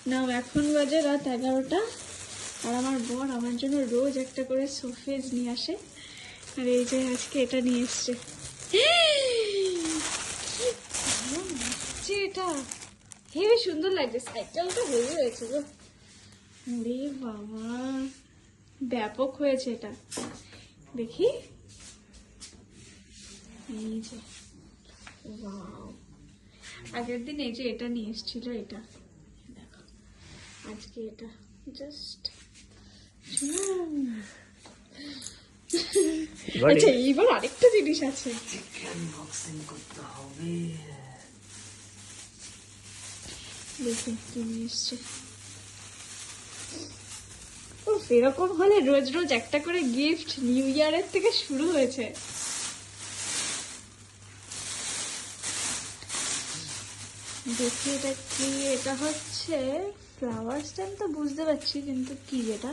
না, এখন বাজে রাত 11টা, আর আমার বর আমার জন্য রোজ একটা করে শোফেজ নিয়ে আসে, আর এই যে আজকে এটা নিয়ে এসছে। এটা হেবি সুন্দর লাগছে, সাইকেলটা হেবি হয়েছে গো। ওরে বাবা, ব্যাপক হয়েছে এটা। দেখি, এই যে ওয়াও, আগের দিন এই যে এটা নিয়ে এসেছিল, এটা দেখো, আজকে এটা জাস্ট। আচ্ছা, এইবার আরেকটা জিনিস আছে, দেখি কি নিয়ে এসছে। ও, এরকম হলে রোজ রোজ একটা করে গিফট নিউ ইয়ারের থেকে শুরু হয়েছে। দেখি এটা কি, এটা হচ্ছে ফ্লাওয়ার স্ট্যাম্প, তো বুঝতে পারছি, কিন্তু কি এটা?